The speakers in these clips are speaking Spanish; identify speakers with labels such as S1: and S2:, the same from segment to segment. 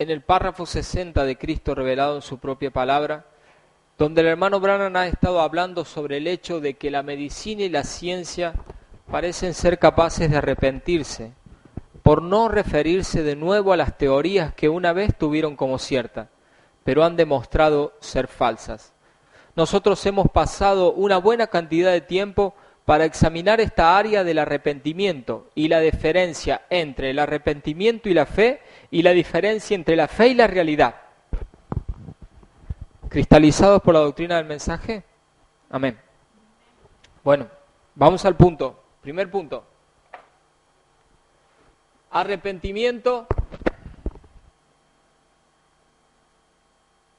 S1: en el párrafo 60 de Cristo revelado en su propia palabra, donde el hermano Branham ha estado hablando sobre el hecho de que la medicina y la ciencia parecen ser capaces de arrepentirse por no referirse de nuevo a las teorías que una vez tuvieron como ciertas, pero han demostrado ser falsas. Nosotros hemos pasado una buena cantidad de tiempo para examinar esta área del arrepentimiento y la diferencia entre el arrepentimiento y la fe, y la diferencia entre la fe y la realidad. ¿Cristalizados por la doctrina del mensaje? Amén. Bueno, vamos al punto. Primer punto. Arrepentimiento.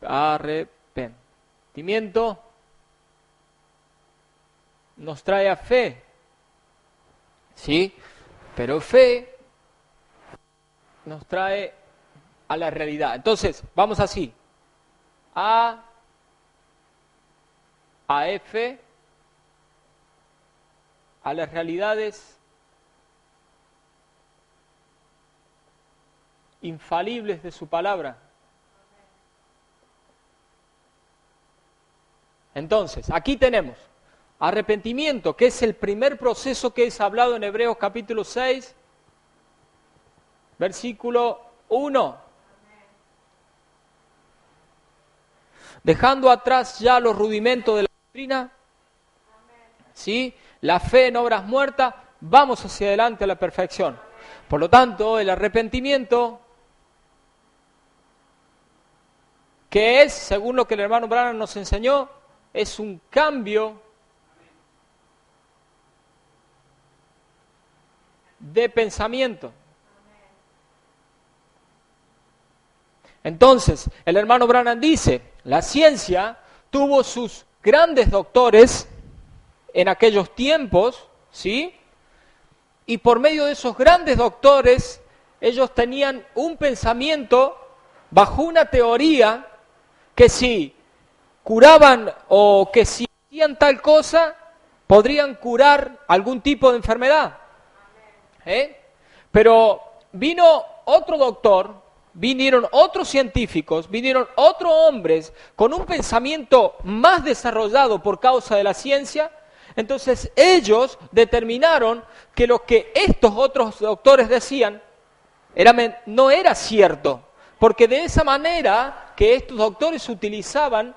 S1: Arrepentimiento nos trae a fe. ¿Sí? Pero fe nos trae a la realidad. Entonces, vamos así. F, a las realidades infalibles de su palabra. Entonces, aquí tenemos arrepentimiento, que es el primer proceso que es hablado en Hebreos capítulo 6, versículo 1. Dejando atrás ya los rudimentos de la doctrina, ¿sí? La fe en obras muertas, vamos hacia adelante a la perfección. Por lo tanto, el arrepentimiento, que es, según lo que el hermano Branham nos enseñó, es un cambio de pensamiento. Entonces, el hermano Branham dice, la ciencia tuvo sus grandes doctores en aquellos tiempos, ¿sí? Y por medio de esos grandes doctores, ellos tenían un pensamiento bajo una teoría que si curaban o que si hacían tal cosa, podrían curar algún tipo de enfermedad. Pero vino otro doctor, vinieron otros científicos, vinieron otros hombres con un pensamiento más desarrollado por causa de la ciencia. Entonces ellos determinaron que lo que estos otros doctores decían no era cierto, porque de esa manera que estos doctores utilizaban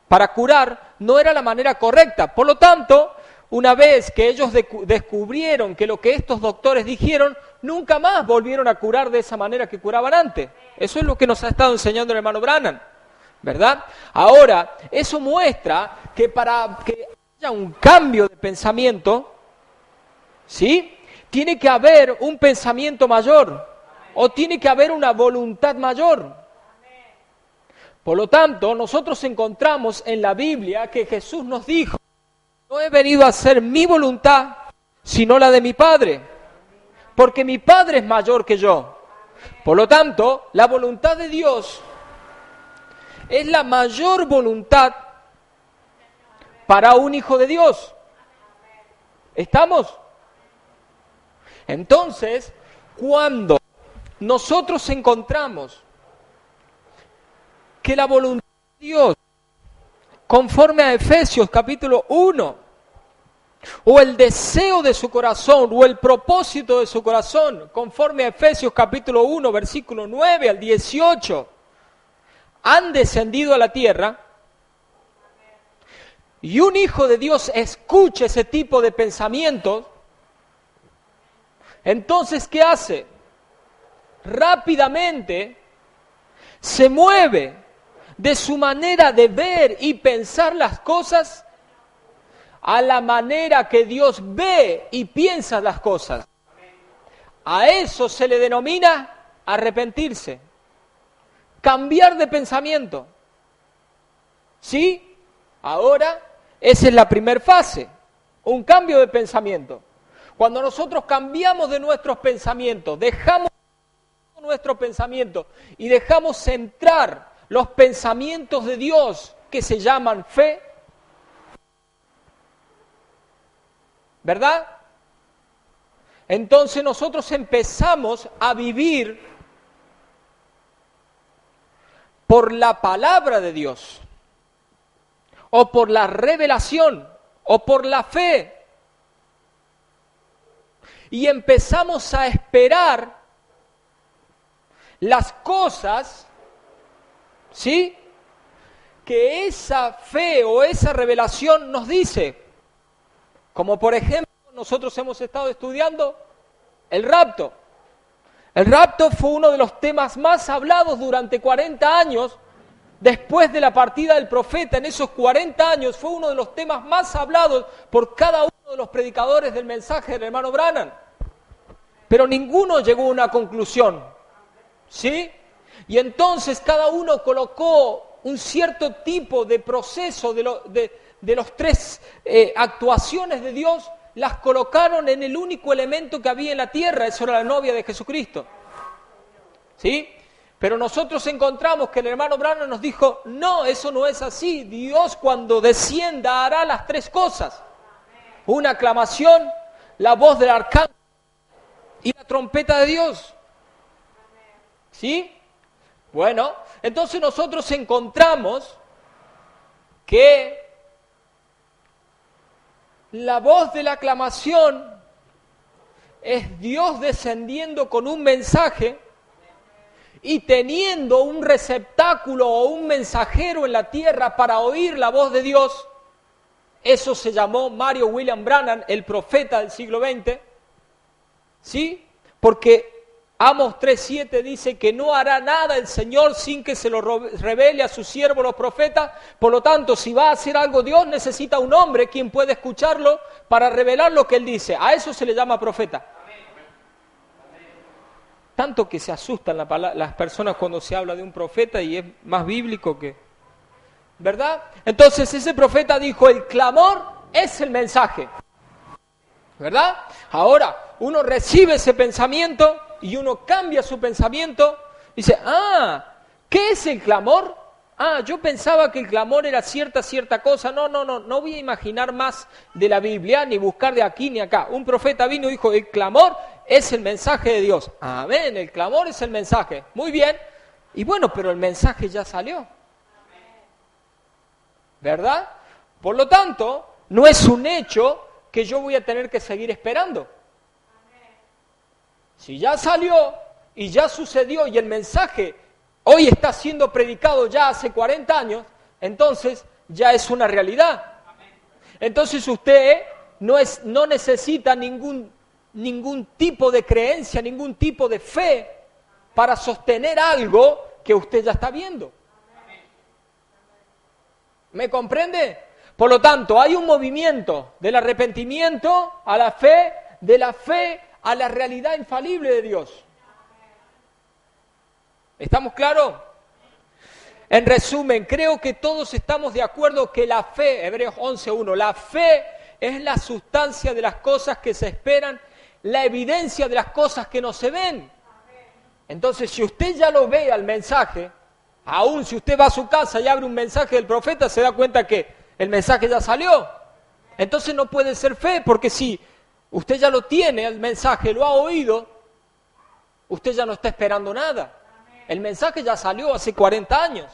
S1: para curar no era la manera correcta. Por lo tanto, una vez que ellos descubrieron que lo que estos doctores dijeron, nunca más volvieron a curar de esa manera que curaban antes. Eso es lo que nos ha estado enseñando el hermano Branham, ¿verdad? Ahora, eso muestra que para que haya un cambio de pensamiento, ¿sí? Tiene que haber un pensamiento mayor, o tiene que haber una voluntad mayor. Por lo tanto, nosotros encontramos en la Biblia que Jesús nos dijo, no he venido a hacer mi voluntad, sino la de mi Padre, porque mi Padre es mayor que yo. Por lo tanto, la voluntad de Dios es la mayor voluntad para un hijo de Dios. ¿Estamos? Entonces, cuando nosotros encontramos que la voluntad de Dios, conforme a Efesios capítulo 1, o el deseo de su corazón, o el propósito de su corazón, conforme a Efesios capítulo 1, versículo 9 al 18, han descendido a la tierra, y un hijo de Dios escucha ese tipo de pensamientos, entonces, ¿qué hace? Rápidamente se mueve de su manera de ver y pensar las cosas a la manera que Dios ve y piensa las cosas. A eso se le denomina arrepentirse, cambiar de pensamiento. ¿Sí? Ahora, esa es la primera fase, un cambio de pensamiento. Cuando nosotros cambiamos de nuestros pensamientos, dejamos nuestro pensamiento y dejamos entrar los pensamientos de Dios que se llaman fe, ¿verdad? Entonces nosotros empezamos a vivir por la palabra de Dios, o por la revelación, o por la fe. Y empezamos a esperar las cosas, ¿sí?, que esa fe o esa revelación nos dice. Como por ejemplo, nosotros hemos estado estudiando el rapto. El rapto fue uno de los temas más hablados durante 40 años, después de la partida del profeta. En esos 40 años fue uno de los temas más hablados por cada uno de los predicadores del mensaje del hermano Branham. Pero ninguno llegó a una conclusión, ¿sí? Y entonces cada uno colocó un cierto tipo de proceso de los tres actuaciones de Dios, las colocaron en el único elemento que había en la tierra, eso era la novia de Jesucristo. ¿Sí? Pero nosotros encontramos que el hermano Branham nos dijo, no, eso no es así. Dios cuando descienda hará las tres cosas. Una aclamación, la voz del arcángel y la trompeta de Dios. ¿Sí? Bueno, entonces nosotros encontramos que la voz de la aclamación es Dios descendiendo con un mensaje y teniendo un receptáculo o un mensajero en la tierra para oír la voz de Dios. Eso se llamó Mario William Branham, el profeta del siglo XX. ¿Sí? Porque Amos 3:7 dice que no hará nada el Señor sin que se lo revele a sus siervos los profetas. Por lo tanto, si va a hacer algo Dios, necesita un hombre quien pueda escucharlo para revelar lo que Él dice. A eso se le llama profeta. Tanto que se asustan las personas cuando se habla de un profeta y es más bíblico que... ¿Verdad? Entonces ese profeta dijo, el clamor es el mensaje. ¿Verdad? Ahora, uno recibe ese pensamiento y uno cambia su pensamiento y dice, ¿qué es el clamor? Yo pensaba que el clamor era cierta cosa. No voy a imaginar más de la Biblia, ni buscar de aquí ni acá. Un profeta vino y dijo, el clamor es el mensaje de Dios. Amén, el clamor es el mensaje. Muy bien. Y bueno, pero el mensaje ya salió. ¿Verdad? Por lo tanto, no es un hecho que yo voy a tener que seguir esperando. Si ya salió y ya sucedió y el mensaje hoy está siendo predicado ya hace 40 años, entonces ya es una realidad. Entonces usted no necesita ningún tipo de creencia, ningún tipo de fe para sostener algo que usted ya está viendo. ¿Me comprende? Por lo tanto, hay un movimiento del arrepentimiento a la fe, de la fe a la realidad infalible de Dios. ¿Estamos claros? En resumen, creo que todos estamos de acuerdo que la fe, Hebreos 11:1, la fe es la sustancia de las cosas que se esperan, la evidencia de las cosas que no se ven. Entonces, si usted ya lo ve al mensaje, aún si usted va a su casa y abre un mensaje del profeta, se da cuenta que el mensaje ya salió. Entonces no puede ser fe, porque si usted ya lo tiene, el mensaje lo ha oído, usted ya no está esperando nada. El mensaje ya salió hace 40 años.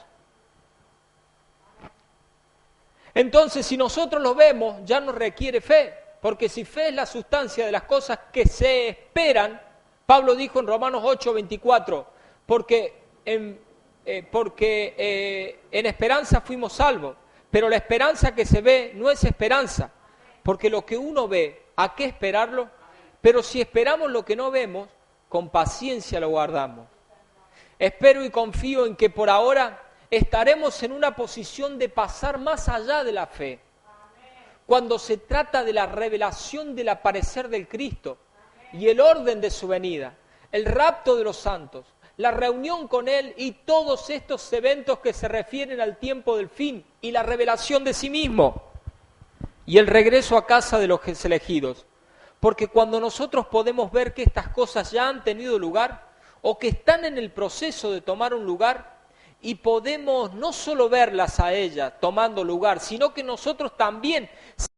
S1: Entonces, si nosotros lo vemos, ya no requiere fe, porque si fe es la sustancia de las cosas que se esperan, Pablo dijo en Romanos 8:24, porque en esperanza fuimos salvos, pero la esperanza que se ve no es esperanza, porque lo que uno ve, ¿a qué esperarlo? Pero si esperamos lo que no vemos, con paciencia lo guardamos. Espero y confío en que por ahora estaremos en una posición de pasar más allá de la fe. Cuando se trata de la revelación del aparecer del Cristo y el orden de su venida, el rapto de los santos, la reunión con Él y todos estos eventos que se refieren al tiempo del fin y la revelación de sí mismo y el regreso a casa de los elegidos. Porque cuando nosotros podemos ver que estas cosas ya han tenido lugar o que están en el proceso de tomar un lugar y podemos no solo verlas a ellas tomando lugar, sino que nosotros también